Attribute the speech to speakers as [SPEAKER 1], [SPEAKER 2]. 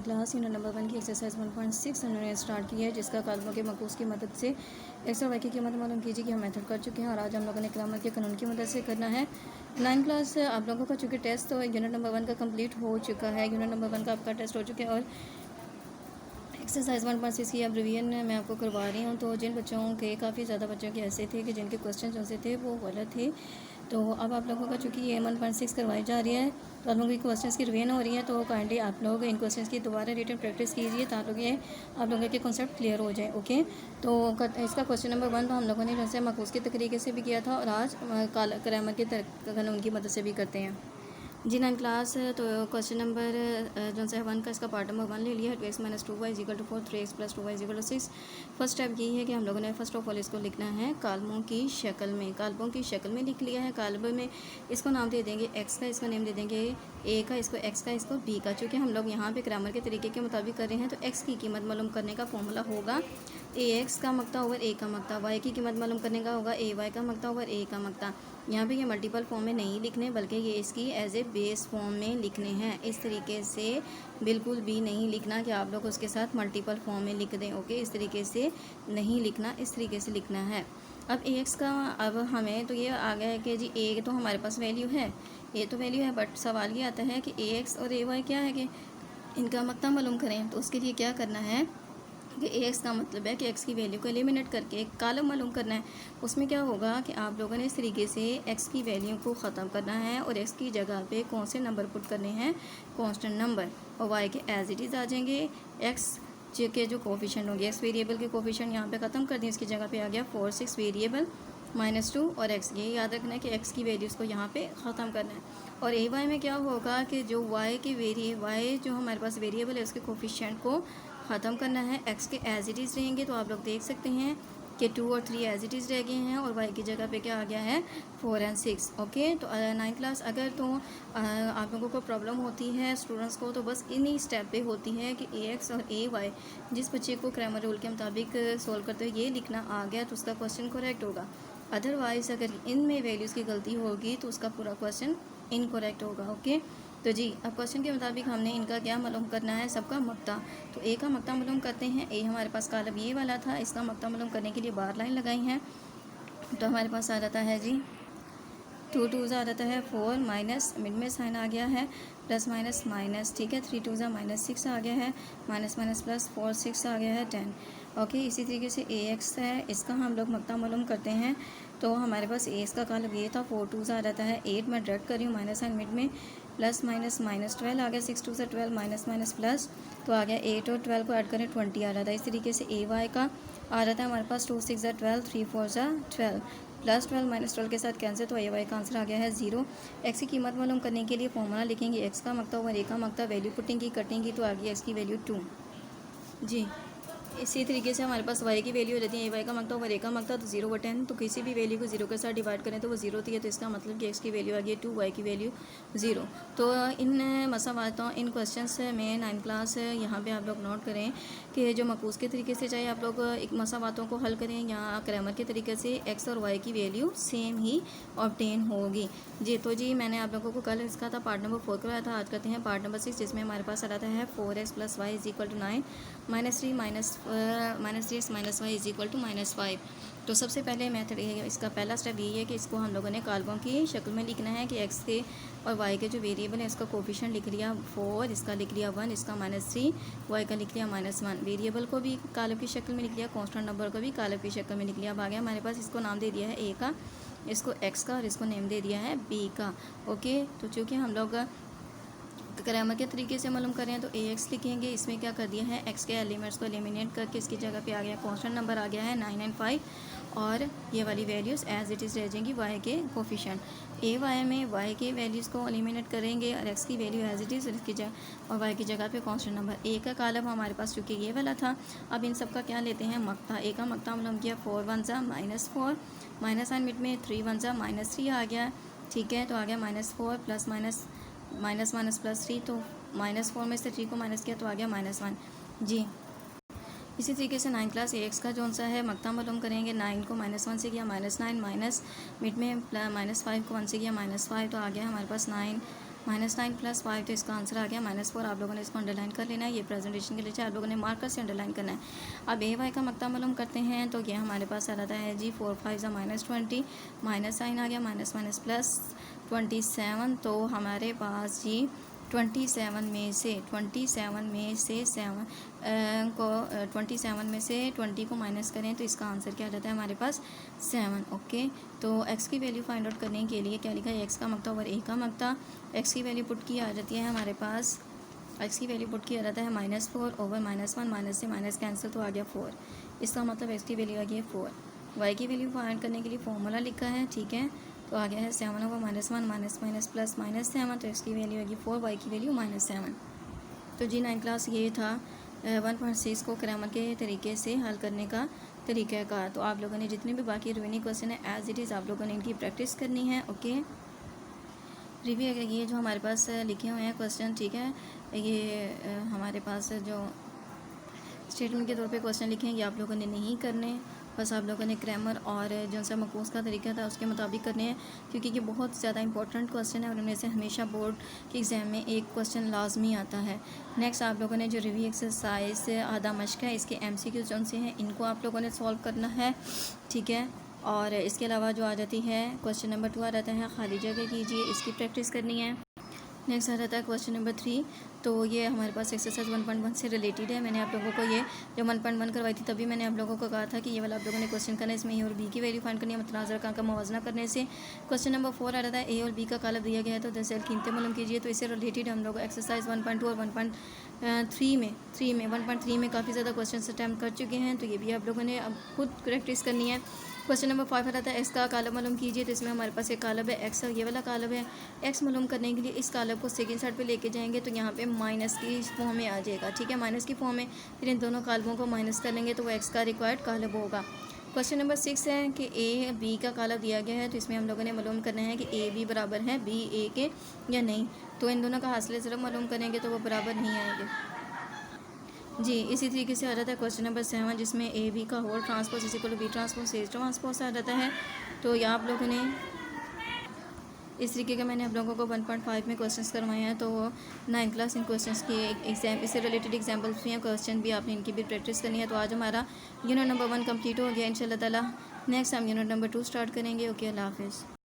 [SPEAKER 1] Class unit number 1 की exercise 1.6 उन्होंने start की है, जिसका कालमों के मकूस की मदद से एक्स और वाई की कीमत मालूम कीजिए कि हम मेथड कर चुके हैं और आज हम लोगों ने ग्रामर के कानून की मदद से करना है। 9 क्लास आप लोगों का चूँकि टेस्ट तो यूनिट नंबर 1 का कंप्लीट हो चुका है, यूनिट नंबर 1 का आपका टेस्ट हो चुका है और एक्सरसाइज 1.6 की अब रिवीजन मैं आपको करवा रही हूँ। तो जिन बच्चों के काफ़ी ज़्यादा बच्चों के ऐसे थे कि जिनके क्वेश्चन जो से थे वो गलत थे, तो अब आप लोगों का चूँकि ये 1.6 करवाई जा रही है तो आप लोगों की क्वेश्चंस की रिवीजन हो रही है, तो काइंडली आप लोग इन क्वेश्चंस की दोबारा रिटर्न प्रैक्टिस कीजिए ताकि ये आप लोगों के कॉन्सेप्ट क्लियर हो जाए। ओके, तो इसका क्वेश्चन नंबर 1 तो हम लोगों ने जैसे मकूस के तरीके से भी किया था और आज ग्रामर के कानून की मदद से भी करते हैं। जी 9 क्लास। तो क्वेश्चन नंबर जो है 1 का इसका पार्ट नंबर 1 ले लिया है। 2x - 2y = 4, 3x + 2y = 6। First step यही है कि हम लोगों ने फर्स्ट ऑफ ऑल इसको लिखना है कालमों की शक्ल में। कालमों की शक्ल में लिख लिया है। कालम में इसको नाम दे देंगे x का, इसका नेम दे देंगे a का, इसको x का, इसको b का। चूँकि हम लोग यहाँ पे ग्रामर के तरीके के मुताबिक कर रहे हैं तो x की कीमत मालूम करने का फॉर्मूला होगा ax का मकता ओवर a का मकता, y की कीमत मालूम करने का होगा ay का मकता ओवर a का मकता। यहाँ पे ये मल्टीपल फॉर्म में नहीं लिखने बल्कि ये इसकी एज ए बेस फॉर्म में लिखने हैं। इस तरीके से बिल्कुल भी नहीं लिखना कि आप लोग उसके साथ मल्टीपल फॉर्म में लिख दें। ओके, इस तरीके से नहीं लिखना, इस तरीके से लिखना है। अब ax का अब हमें तो ये आ गया है कि जी a तो हमारे पास वैल्यू है, a तो वैल्यू है, बट सवाल ये आता है कि ax और ay क्या है कि इनका मकता मालूम करें। तो उसके लिए क्या करना है कि ax का मतलब है कि x की वैल्यू को एलिमिनेट करके एक कॉलम मालूम करना है। उसमें क्या होगा कि आप लोगों ने इस तरीके से x की वैल्यू को ख़त्म करना है और x की जगह पे कौन से नंबर पुट करने हैं, कांस्टेंट नंबर, और y के एज इट इज़ आ जाएंगे। x के जो कोफिशिएंट होंगे, x वेरिएबल के कोफिशिएंट यहाँ पे ख़त्म कर दिए, इसकी जगह पे आ गया 4, 6 वेरिएबल -2 और x। ये याद रखना है कि x की वैल्यूज़ को यहाँ पे ख़त्म करना है। और ay में क्या होगा कि जो y की y जो हमारे पास वेरिएबल है उसके कोफिशिएंट को ख़त्म करना है। x के एज इट इज़ रहेंगे, तो आप लोग देख सकते हैं कि 2 और 3 एज इट इज़ रह गए हैं और y की जगह पे क्या आ गया है 4 और 6। ओके, तो 9 क्लास अगर तो आप लोगों को प्रॉब्लम होती है स्टूडेंट्स को तो बस इन्हीं स्टेप पे होती है कि ax और ay जिस बच्चे को ग्रामर रूल के मुताबिक सोल्व करते हुए ये लिखना आ गया तो उसका क्वेश्चन करेक्ट होगा। अदरवाइज़ अगर इनमें वैल्यूज़ की गलती होगी तो उसका पूरा क्वेश्चन इनकरेक्ट होगा। ओके, तो जी अब क्वेश्चन के मुताबिक हमने इनका क्या मालूम करना है, सबका मकता। तो ए का मकता मालूम करते हैं। ए हमारे पास कॉलम ये वाला था, इसका मकता मालूम करने के लिए बार लाइन लगाई हैं। तो हमारे पास आ जाता है जी 2 2 आ जाता है 4 माइनस मिड में साइन आ गया है प्लस माइनस माइनस, ठीक है। 3 2 -6 आ गया है, माइनस माइनस प्लस 4 6 आ गया है 10। ओके, इसी तरीके से ax है, इसका हम लोग मकता मालूम करते हैं। तो हमारे पास ax का कॉलम ये था 4 2 आ जाता है 8, मैं डायरेक्ट कर रही हूँ माइनस साइन मिड में, प्लस माइनस माइनस 12 आ गया, 6 2 12 माइनस माइनस प्लस, तो आ गया 8 और 12 को ऐड करें 20 आ जाता है। इस तरीके से ay का आ जाता है हमारे पास 2 6 12, 3 4 12, प्लस 12 माइनस 12 के साथ कैंसिल, तो ay का आंसर आ गया है 0। x की कीमत मालूम करने के लिए फॉर्मूला लिखेंगे x का मकता ओवर a का मकता, वैल्यू पुटिंग की कटेंगी तो आ गई x की वैल्यू 2। जी इसी तरीके से हमारे पास y की वैल्यू हो जाती है ay का मकता ओवर a का मकता, तो 0/10, तो किसी भी वैल्यू को 0 के साथ डिवाइड करें तो वो 0 होती है, तो इसका मतलब कि x की वैल्यू आ गई 2, y की वैल्यू 0। तो इन मसावातों इन क्वेश्चंस में 9 क्लास यहाँ पे आप लोग नोट करें कि जो मकूस के तरीके से चाहे आप लोग एक मसावातों को हल करें या ग्रामर के तरीके से x और y की वैल्यू सेम ही ऑब्टेन होगी। जी तो जी मैंने आप लोगों को कल इसका था पार्ट नंबर 4 करवाया था, आज करते हैं पार्ट नंबर 6 जिसमें हमारे पास आ जाता है 4x + y = 9, -3 -3x - y = -5। तो सबसे पहले मेथड ये इसका पहला स्टेप यही है कि इसको हम लोगों ने कालमों की शक्ल में लिखना है कि x के और y के जो वेरिएबल है इसका कोफिशिएंट लिख लिया 4, इसका लिख लिया 1, इसका -3, y का लिख लिया -1। वेरिएबल को भी कालम की शक्ल में लिख लिया, कांस्टेंट नंबर को भी कालम की शक्ल में लिख लिया। अब आ गया हमारे पास, इसको नाम दे दिया है a का, इसको x का और इसको नेम दे दिया है b का। ओके, तो चूँकि हम लोग ग्रामर के तरीके से मालूम करें तो ax लिखेंगे, इसमें क्या कर दिया है x के एलिमेंट्स को एलिमिनेट करके इसकी जगह पे आ गया कांस्टेंट नंबर आ गया है 9 और 5, और ये वाली वैल्यूज़ एज इट इज़ रह जाएंगी y के कोफिशिएंट। ay में y के वैल्यूज़ को एलिमिनेट करेंगे और x की वैल्यू एज इट इज़ इसकी जगह और y की जगह पे कांस्टेंट नंबर। a का कॉलम हमारे पास चूँकि ये वाला था, अब इन सब का क्या लेते हैं मकता। a का मकता मालूम किया 4 1 -4, माइनस साइन मिड में 3 1 -3 आ गया, ठीक है। तो आ गया -4 प्लस माइनस माइनस प्लस 3, तो -4 में से 3 को माइनस किया तो आ गया -1। जी इसी तरीके से 9 क्लास ax का जो सा है मकता मालूम करेंगे। 9 को -1 से किया -9, माइनस मिड में -5 को 1 से किया -5, तो आ गया हमारे पास 9 -9 + 5 तो इसका आंसर आ गया -4। आप लोगों ने इसको अंडरलाइन कर लेना है। ये प्रेजेंटेशन के लिए आप लोगों ने मार्कर से अंडरलाइन करना है। अब ए वाई का मकता मालूम करते हैं, तो ये हमारे पास आ रहा है जी 4 5 -20, माइनस साइन आ गया, माइनस माइनस प्लस 27। तो हमारे पास जी 27 में से 20 को माइनस करें तो इसका आंसर क्या रहता है हमारे पास 7। ओके, तो x की वैल्यू फाइंड आउट करने के लिए क्या लिखा है, x का मकता ओवर a का मकता। x की वैल्यू पुट की आ जाती है हमारे पास, x की वैल्यू पुट किया जाता है -4 ओवर -1, माइनस से माइनस कैंसिल तो आ गया 4। इसका मतलब x की वैल्यू आ गई है 4। y की वैल्यू फाइंड करने के लिए फॉर्मूला लिखा है, ठीक है। तो आ गया है 7 ओवर -1, माइनस माइनस प्लस -7। तो इसकी वैल्यू आएगी 4, y की वैल्यू -7। तो जी 9 क्लास ये था 1.6 को ग्रामर के तरीके से हल करने का तरीका का। तो आप लोगों ने जितने भी बाकी रिमेनिंग क्वेश्चन है एज इट इज़ आप लोगों ने इनकी प्रैक्टिस करनी है। ओके, रिव्यू ये जो हमारे पास लिखे हुए हैं क्वेश्चन, ठीक है, ये हमारे पास जो स्टेटमेंट के तौर पे क्वेश्चन लिखे हैं ये आप लोगों ने नहीं करने, बस आप लोगों ने ग्रामर और जो सा मकूस का तरीका था उसके मुताबिक करने हैं, क्योंकि ये बहुत ज़्यादा इंपॉर्टेंट क्वेश्चन है और उनमें से हमेशा बोर्ड के एग्ज़ाम में एक क्वेश्चन लाजमी आता है। नेक्स्ट आप लोगों ने जो रिव्यू एक्सरसाइज आधा मश्क है, इसके MCQ जो से हैं इनको आप लोगों ने सॉल्व करना है, ठीक है। और इसके अलावा जो आ जाती है क्वेश्चन नंबर 2 आ जाता है खाली जगह कीजिए, इसकी प्रैक्टिस करनी है। नेक्स्ट आ जाता है क्वेश्चन नंबर 3, तो ये हमारे पास एक्सरसाइज 1.1 से रिलेटेड है। मैंने आप लोगों को ये जो 1.1 करवाई थी तभी मैंने आप लोगों को कहा था कि ये वाला आप लोगों ने क्वेश्चन करना है, इसमें ए और बी की वैल्यू फाइंड करनी है, मुतनाज़िर का मुवाजना करने से। क्वेश्चन नंबर 4 आ रहा है ए और बी का कालब दिया गया है तो दरअसल कीमतें मालूम कीजिए। तो इससे रिलेटेड हम लोग एक्सरसाइज 1.2 और 1.3 में 1.3 में काफ़ी ज़्यादा क्वेश्चन अटैम्प्ट कर चुके हैं, तो ये भी आप लोगों ने अब खुद प्रैक्टिस करनी है। क्वेश्चन नंबर 5 आता है एक्स का कालब मालूम कीजिए। तो इसमें हमारे पास एक कालब है एक्स, ये वाला कालब है। एक्स मालूम करने के लिए इस कालब को सेकंड साइड पे लेके जाएंगे तो यहाँ पे माइनस की फॉर्म में आ जाएगा, ठीक है, माइनस की फॉर्म में। फिर इन दोनों कालबों को माइनस कर लेंगे तो वो एक्स का रिक्वायर्ड कालब होगा। क्वेश्चन नंबर 6 है कि ए बी का कालब दिया गया है, तो इसमें हम लोगों ने मालूम करना है कि ए बी बराबर है बी ए के या नहीं। तो इन दोनों का हासिल ज़रा मालूम करेंगे तो वो बराबर नहीं आएंगे जी। इसी तरीके से आ जाता है क्वेश्चन नंबर 7, जिसमें ए बी का whole transpose is equal to B transpose A transpose आ जाता है। तो यहाँ आप लोगों ने इस तरीके का मैंने आप लोगों को 1.5 में क्वेश्चंस करवाए हैं। तो 9 क्लास इन क्वेश्चंस की एग्जाम इससे रिलेटेड एग्जाम्पल्स भी हैं, क्वेश्चन भी आपने इनकी भी प्रैक्टिस करनी है। तो आज हमारा यूनिट नंबर 1 कंप्लीट हो गया इंशाल्लाह ताला। नेक्स्ट हम यूनिट नंबर 2 स्टार्ट करेंगे। ओके, अल्लाह हाफिज़।